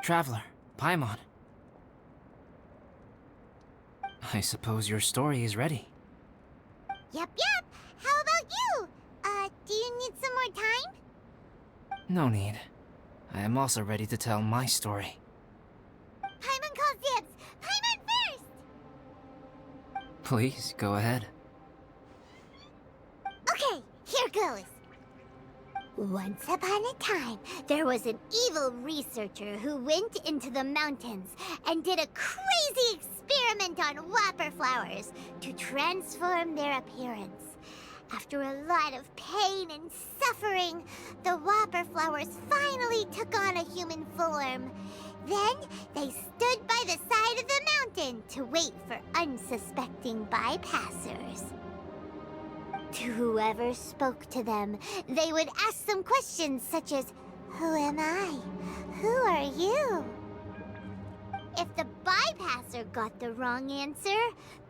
Traveler, Paimon. I suppose your story is ready. Yep. How about you? Do you need some more time? No need. I am also ready to tell my story. Paimon calls dibs! Paimon first! Please, go ahead. Okay, here goes. Once upon a time, there was an evil researcher who went into the mountains and did a crazy experiment on whopper flowers to transform their appearance. After a lot of pain and suffering, the whopper flowers finally took on a human form. Then they stood by the side of the mountain to wait for unsuspecting bypassers. To whoever spoke to them, they would ask some questions such as, "Who am I? Who are you?" If the bypasser got the wrong answer,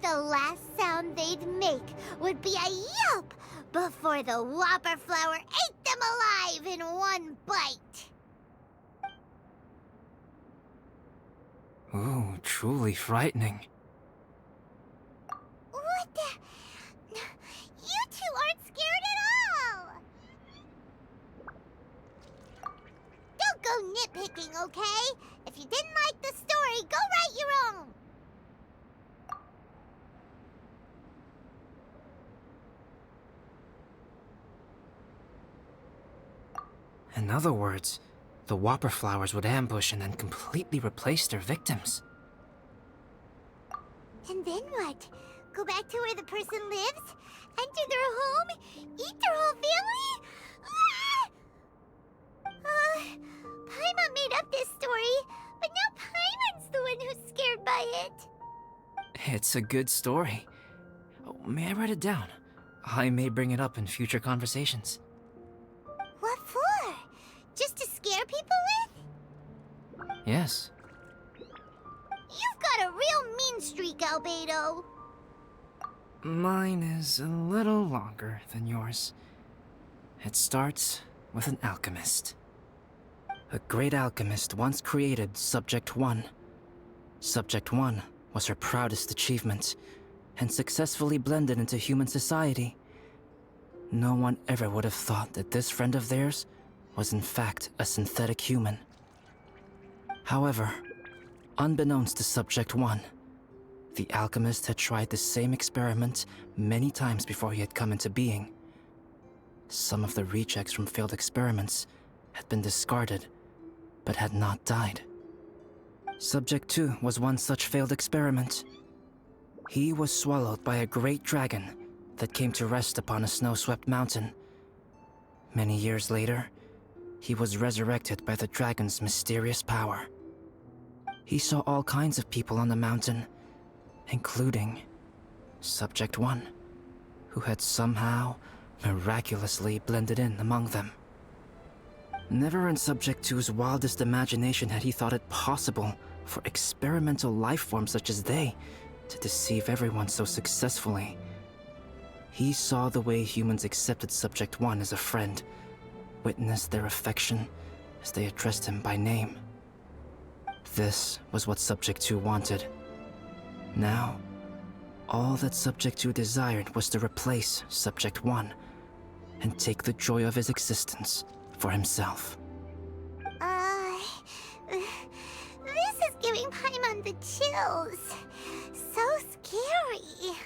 the last sound they'd make would be a yelp before the whopper flower ate them alive in one bite. Ooh, truly frightening. What the? You two aren't scared at all! Don't go nitpicking, okay? If you didn't like the story, go write your own! In other words, the whopper flowers would ambush and then completely replace their victims. And then what? Go back to where the person lives? Enter their home? Eat their whole family? Paimon made up this story, but now Paimon's the one who's scared by it. It's a good story. Oh, may I write it down? I may bring it up in future conversations. What for? Just to scare people with? Yes. You've got a real mean streak, Albedo. Mine is a little longer than yours. It starts with an alchemist. A great alchemist once created Subject 1. Subject 1 was her proudest achievement, and successfully blended into human society. No one ever would have thought that this friend of theirs was in fact a synthetic human. However, unbeknownst to Subject 1, the alchemist had tried the same experiment many times before he had come into being. Some of the rejects from failed experiments had been discarded, but had not died. Subject 2 was one such failed experiment. He was swallowed by a great dragon that came to rest upon a snow-swept mountain. Many years later, he was resurrected by the dragon's mysterious power. He saw all kinds of people on the mountain, including Subject 1, who had somehow miraculously blended in among them. Never in Subject 2's wildest imagination had he thought it possible for experimental life forms such as they to deceive everyone so successfully. He saw the way humans accepted Subject 1 as a friend, witnessed their affection as they addressed him by name. This was what Subject 2 wanted. Now, all that Subject 2 desired was to replace Subject 1 and take the joy of his existence for himself. This is giving Paimon the chills. So scary.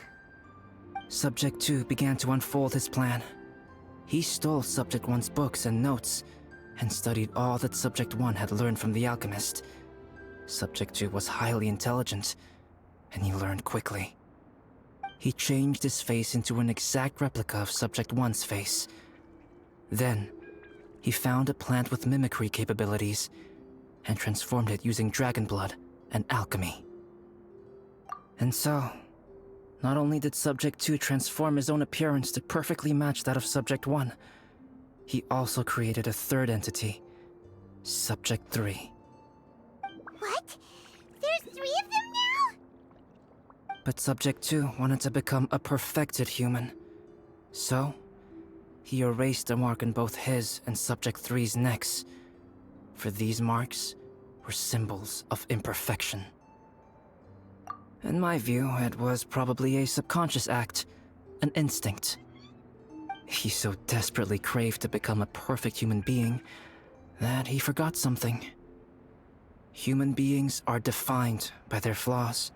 Subject 2 began to unfold his plan. He stole Subject 1's books and notes and studied all that Subject 1 had learned from the alchemist. Subject 2 was highly intelligent, and he learned quickly. He changed his face into an exact replica of Subject 1's face. Then, he found a plant with mimicry capabilities and transformed it using dragon blood and alchemy. And so, not only did Subject 2 transform his own appearance to perfectly match that of Subject 1, he also created a third entity, Subject 3. What? There's 3 of them now? But Subject 2 wanted to become a perfected human. So, he erased a mark on both his and Subject 3's necks. For these marks were symbols of imperfection. In my view, it was probably a subconscious act, an instinct. He so desperately craved to become a perfect human being that he forgot something. Human beings are defined by their flaws.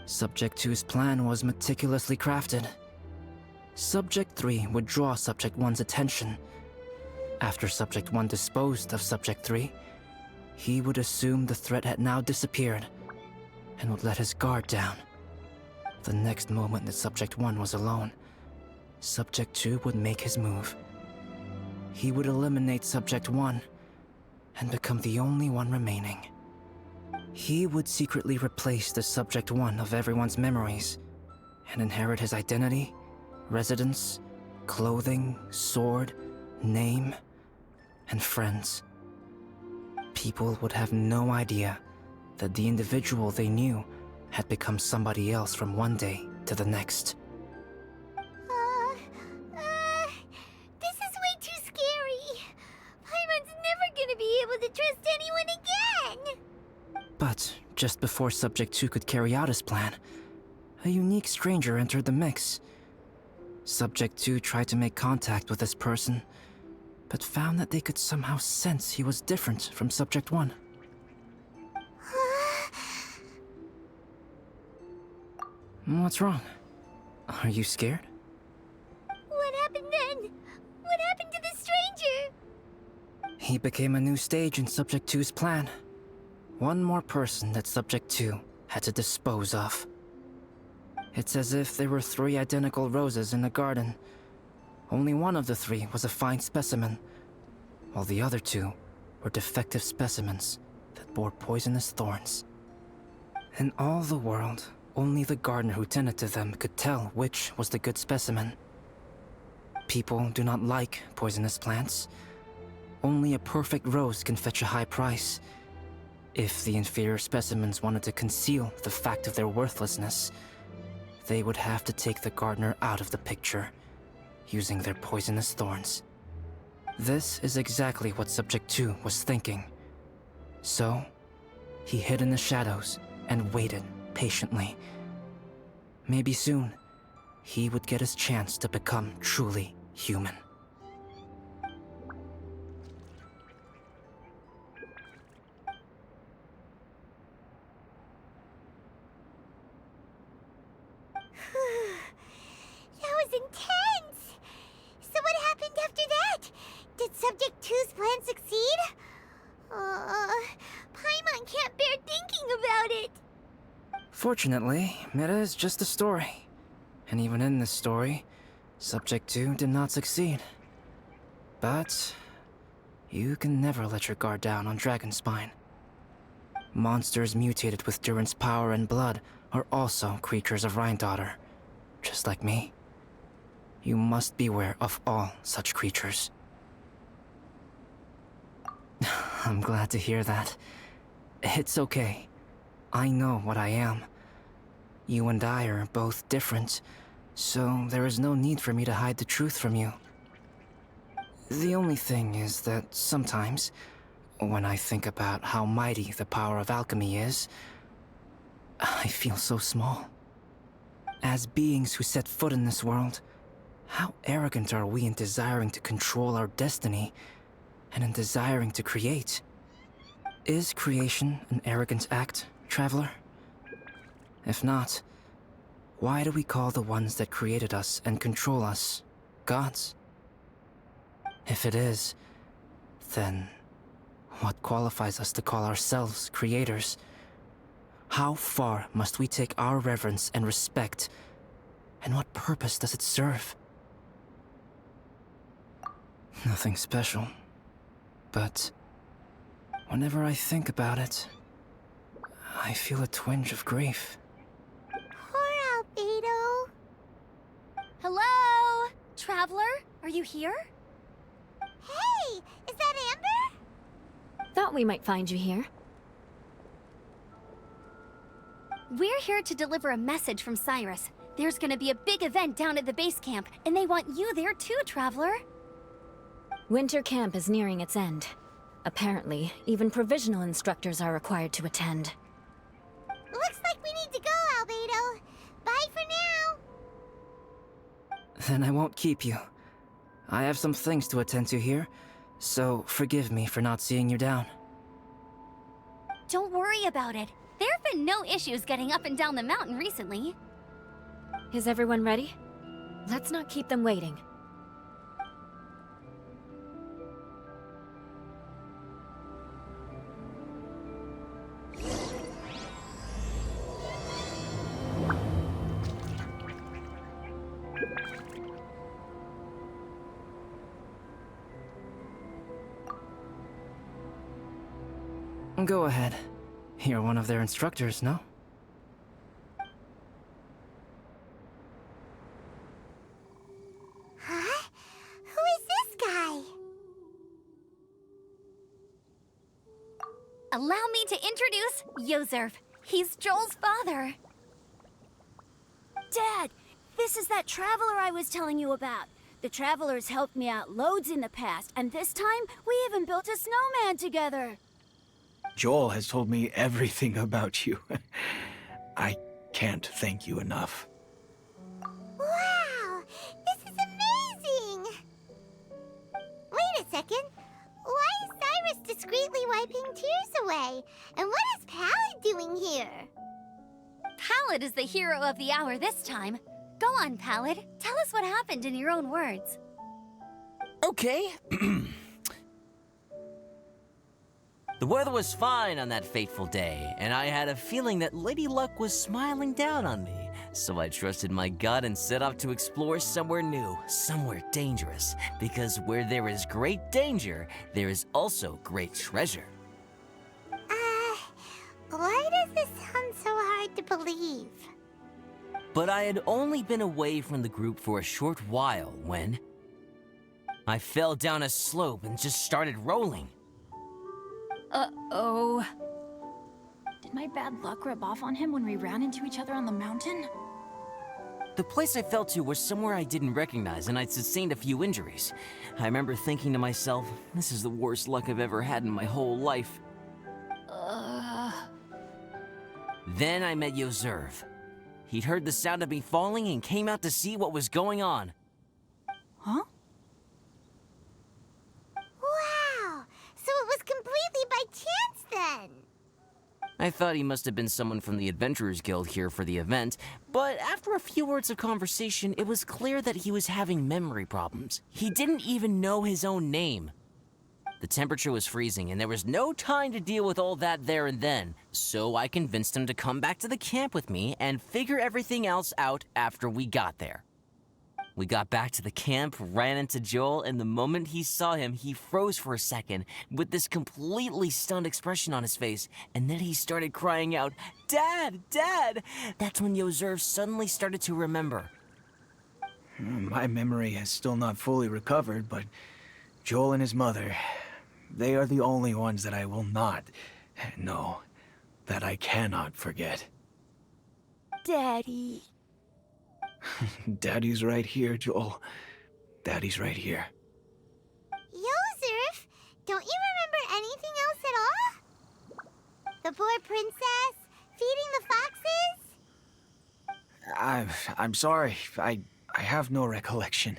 Subject 2's plan was meticulously crafted. Subject 3 would draw Subject 1's attention. After Subject 1 disposed of Subject 3, he would assume the threat had now disappeared and would let his guard down. The next moment that Subject 1 was alone, Subject 2 would make his move. He would eliminate Subject 1 and become the only one remaining. He would secretly replace the Subject 1 of everyone's memories and inherit his identity, residence, clothing, sword, name, and friends. People would have no idea that the individual they knew had become somebody else from one day to the next. This is way too scary. Paimon's never gonna be able to trust anyone again. But just before Subject 2 could carry out his plan, a unique stranger entered the mix. Subject 2 tried to make contact with this person, but found that they could somehow sense he was different from Subject 1. What's wrong? Are you scared? What happened then? What happened to the stranger? He became a new stage in Subject 2's plan. One more person that Subject 2 had to dispose of. It's as if there were 3 identical roses in a garden. Only one of the 3 was a fine specimen, while the other 2 were defective specimens that bore poisonous thorns. In all the world, only the gardener who tended to them could tell which was the good specimen. People do not like poisonous plants. Only a perfect rose can fetch a high price. If the inferior specimens wanted to conceal the fact of their worthlessness, they would have to take the gardener out of the picture, using their poisonous thorns. This is exactly what Subject 2 was thinking. So, he hid in the shadows and waited patiently. Maybe soon, he would get his chance to become truly human. That was intense! So what happened after that? Did Subject 2's plan succeed? Paimon can't bear thinking about it. Fortunately, it is just a story. And even in this story, Subject 2 did not succeed. But you can never let your guard down on Dragonspine. Monsters mutated with Durin's power and blood are also creatures of Rhine-Daughter, just like me. You must beware of all such creatures. I'm glad to hear that. It's okay. I know what I am. You and I are both different, so there is no need for me to hide the truth from you. The only thing is that sometimes, when I think about how mighty the power of alchemy is, I feel so small. As beings who set foot in this world, how arrogant are we in desiring to control our destiny and in desiring to create? Is creation an arrogant act, Traveler? If not, why do we call the ones that created us and control us gods? If it is, then what qualifies us to call ourselves creators? How far must we take our reverence and respect, and what purpose does it serve? Nothing special, but whenever I think about it, I feel a twinge of grief. Poor Albedo. Hello? Traveler? Are you here? Hey, is that Amber? Thought we might find you here. We're here to deliver a message from Cyrus. There's gonna be a big event down at the base camp, and they want you there too, Traveler. Winter camp is nearing its end. Apparently, even provisional instructors are required to attend. Looks like we need to go, Albedo. Bye for now. Then I won't keep you. I have some things to attend to here, so forgive me for not seeing you down. Don't worry about it. There have been no issues getting up and down the mountain recently. Is everyone ready? Let's not keep them waiting. Go ahead. You're one of their instructors, no? Huh? Who is this guy? Allow me to introduce Yozerv. He's Joel's father. Dad, this is that traveler I was telling you about. The traveler's helped me out loads in the past, and this time we even built a snowman together. Joel has told me everything about you. I can't thank you enough. Wow, this is amazing! Wait a second. Why is Cyrus discreetly wiping tears away? And what is Pallid doing here? Pallid is the hero of the hour this time. Go on, Pallid. Tell us what happened in your own words. Okay. The weather was fine on that fateful day, and I had a feeling that Lady Luck was smiling down on me. So I trusted my gut and set off to explore somewhere new, somewhere dangerous. Because where there is great danger, there is also great treasure. Why does this sound so hard to believe? But I had only been away from the group for a short while when I fell down a slope and just started rolling. Uh-oh. Did my bad luck rub off on him when we ran into each other on the mountain? The place I fell to was somewhere I didn't recognize, and I'd sustained a few injuries. I remember thinking to myself, this is the worst luck I've ever had in my whole life. Then I met Yozerv. He'd heard the sound of me falling and came out to see what was going on. Huh? Wow, so it was completely by chance then. I thought he must have been someone from the Adventurers Guild here for the event, but after a few words of conversation, it was clear that he was having memory problems. He didn't even know his own name. The temperature was freezing, and there was no time to deal with all that there and then, so I convinced him to come back to the camp with me and figure everything else out after we got there. We got back to the camp, ran into Joel, and the moment he saw him, he froze for a second with this completely stunned expression on his face, and then he started crying out, "Dad! Dad!" That's when Yozerv suddenly started to remember. My memory has still not fully recovered, but Joel and his mother, they are the only ones that I will not, no, that I cannot forget. Daddy. Daddy's right here, Joel. Daddy's right here. Yozerf, don't you remember anything else at all? The poor princess, feeding the foxes? I'm sorry. I have no recollection.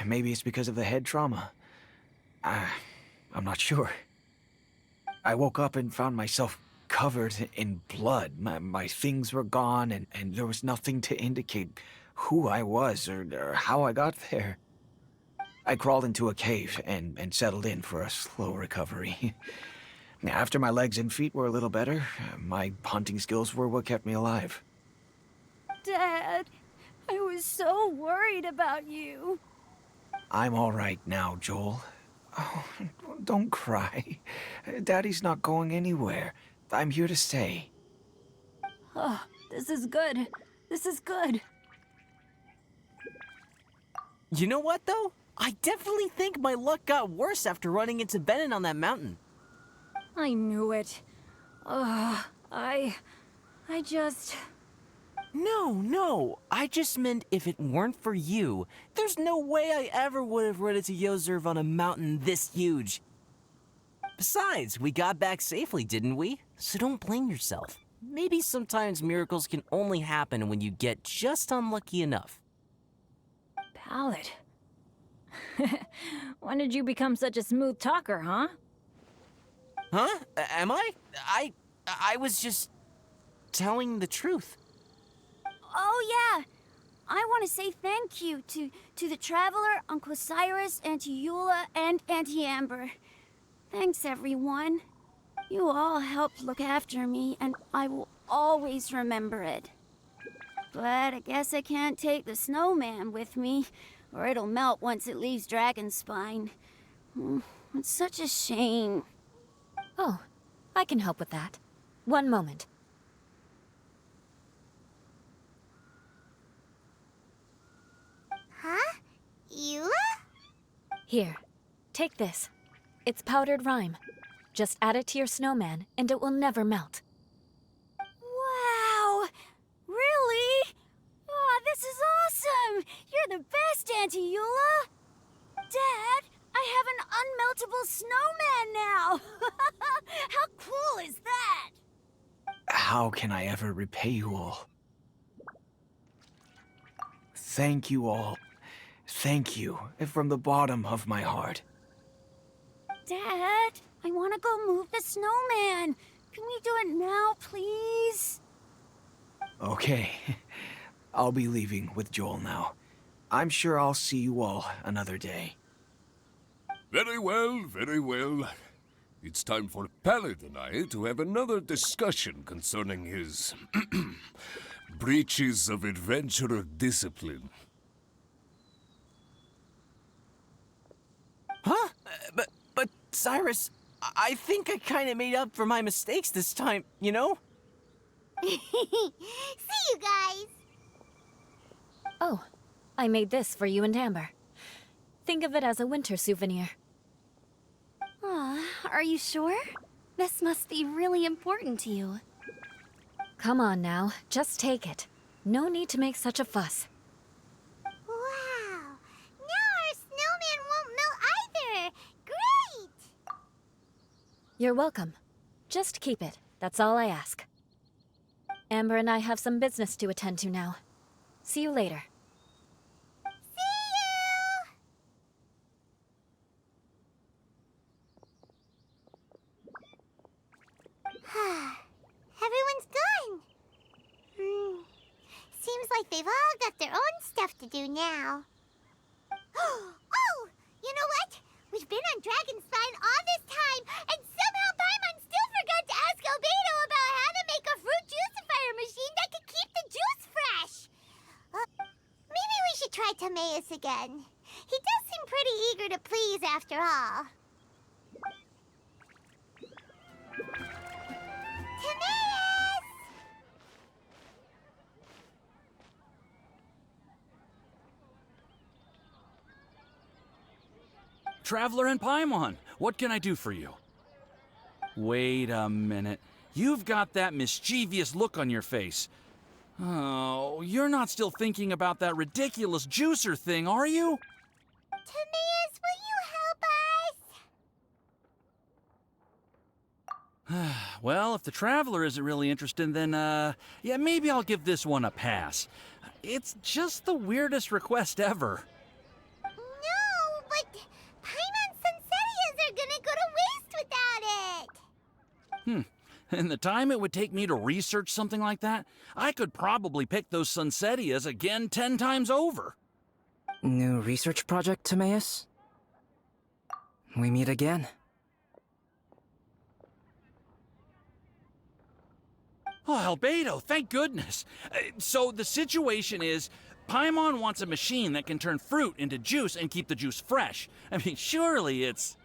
Maybe it's because of the head trauma. I'm not sure. I woke up and found myself covered in blood. My things were gone, and there was nothing to indicate who I was or how I got there. I crawled into a cave and settled in for a slow recovery. After my legs and feet were a little better, my hunting skills were what kept me alive. Dad, I was so worried about you. I'm all right now, Joel. Oh, don't cry. Daddy's not going anywhere. I'm here to stay. Oh, this is good. This is good. You know what, though? I definitely think my luck got worse after running into Benin on that mountain. I knew it. I just... No. I just meant if it weren't for you, there's no way I ever would have run into Yozerv on a mountain this huge. Besides, we got back safely, didn't we? So don't blame yourself. Maybe sometimes miracles can only happen when you get just unlucky enough. Pallid. When did you become such a smooth talker, huh? Huh? Am I? I was just telling the truth. Oh, yeah. I want to say thank you to the Traveler, Uncle Cyrus, Auntie Eula, and Auntie Amber. Thanks, everyone. You all helped look after me, and I will always remember it. But I guess I can't take the snowman with me, or it'll melt once it leaves Dragonspine. It's such a shame. Oh, I can help with that. One moment. Huh? Eula? Here, take this. It's powdered rime. Just add it to your snowman, and it will never melt. Wow! Really? Oh, this is awesome! You're the best, Auntie Eula! Dad, I have an unmeltable snowman now! How cool is that? How can I ever repay you all? Thank you all. Thank you from the bottom of my heart. Dad, I want to go move the snowman. Can we do it now, please? Okay. I'll be leaving with Joel now. I'm sure I'll see you all another day. Very well, very well. It's time for Pallid and I to have another discussion concerning his breaches of adventurer discipline. Huh? But Cyrus, I think I kind of made up for my mistakes this time, you know? See you guys! Oh, I made this for you and Amber. Think of it as a winter souvenir. Aw, are you sure? This must be really important to you. Come on now, just take it. No need to make such a fuss. Wow! Now our snowman won't melt either! Great! You're welcome. Just keep it, that's all I ask. Amber and I have some business to attend to now. See you later. Everyone's gone. Seems like they've all got their own stuff to do now. Oh! You know what? We've been on Dragonspine all this time, and somehow Paimon still forgot to ask Albedo about how to make a fruit juicifier machine that could keep the juice fresh. Maybe we should try Timaeus again. He does seem pretty eager to please after all. Timaeus! Traveler and Paimon, what can I do for you? Wait a minute. You've got that mischievous look on your face. Oh, you're not still thinking about that ridiculous juicer thing, are you? Timaeus, will you help us? Well, if the Traveler isn't really interested, then, yeah, maybe I'll give this one a pass. It's just the weirdest request ever. No, but Paimon's Sunsettias are gonna go to waste without it. And the time it would take me to research something like that, I could probably pick those Sunsettias again 10 times over. New research project, Timaeus? We meet again. Oh, Albedo, thank goodness. So the situation is, Paimon wants a machine that can turn fruit into juice and keep the juice fresh. I mean, surely it's...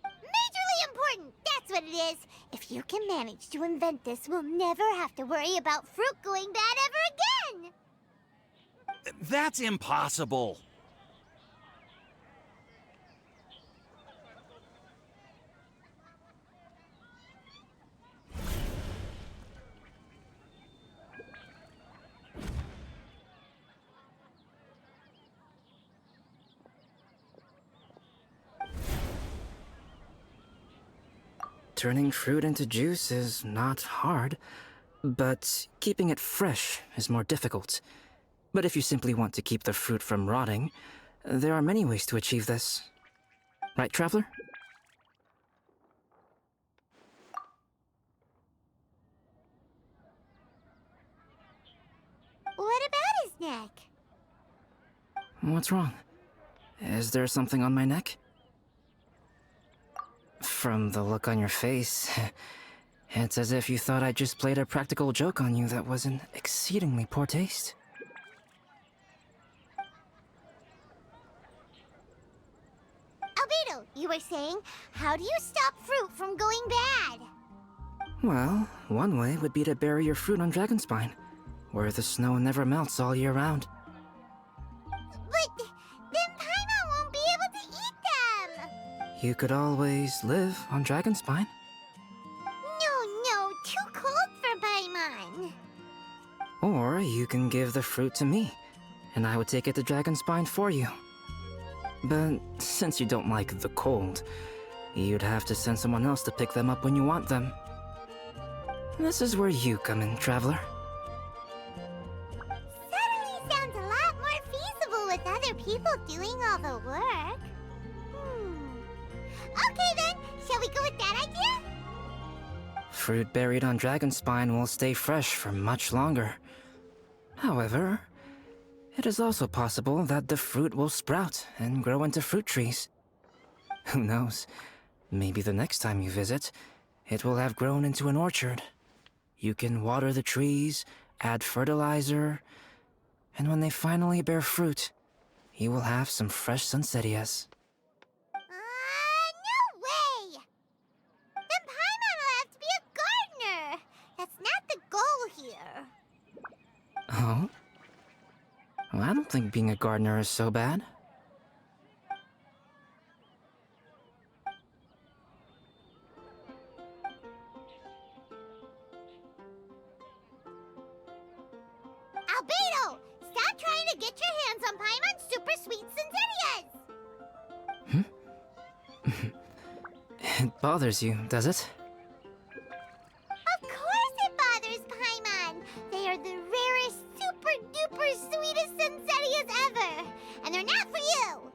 Majorly important, that's what it is. If you can manage to invent this, we'll never have to worry about fruit going bad ever again. That's impossible. Turning fruit into juice is not hard, but keeping it fresh is more difficult. But if you simply want to keep the fruit from rotting, there are many ways to achieve this. Right, Traveler? What about his neck? What's wrong? Is there something on my neck? From the look on your face, it's as if you thought I just played a practical joke on you that was in exceedingly poor taste. Albedo, you were saying, how do you stop fruit from going bad? Well, one way would be to bury your fruit on Dragonspine, where the snow never melts all year round. But then Paimon won't be able to eat them! You could always live on Dragonspine. No, too cold for Paimon. Or you can give the fruit to me, and I would take it to Dragonspine for you. But since you don't like the cold, you'd have to send someone else to pick them up when you want them. This is where you come in, Traveler. Suddenly sounds a lot more feasible with other people doing all the work. Okay then, shall we go with that idea? Fruit buried on Dragonspine will stay fresh for much longer. However, it is also possible that the fruit will sprout and grow into fruit trees. Who knows? Maybe the next time you visit, it will have grown into an orchard. You can water the trees, add fertilizer, and when they finally bear fruit, you will have some fresh sunsettias. No way! Then Paimon will have to be a gardener! That's not the goal here. Oh? Well, I don't think being a gardener is so bad. Albedo! Stop trying to get your hands on Paimon's super sweet Sensitias! It bothers you, does it? Of course it bothers Paimon! They are the rarest, super duper sweetest Sensitias ever! And they're not for you!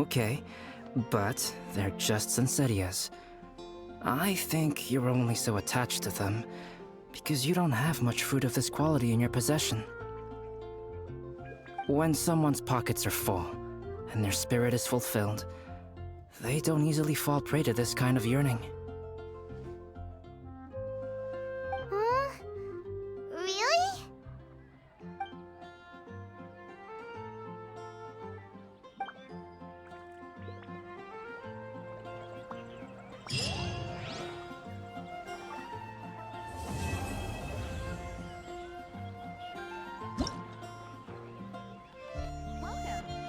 Okay, but they're just Sensitias. I think you're only so attached to them because you don't have much fruit of this quality in your possession. When someone's pockets are full and their spirit is fulfilled, they don't easily fall prey to this kind of yearning. Huh? Really?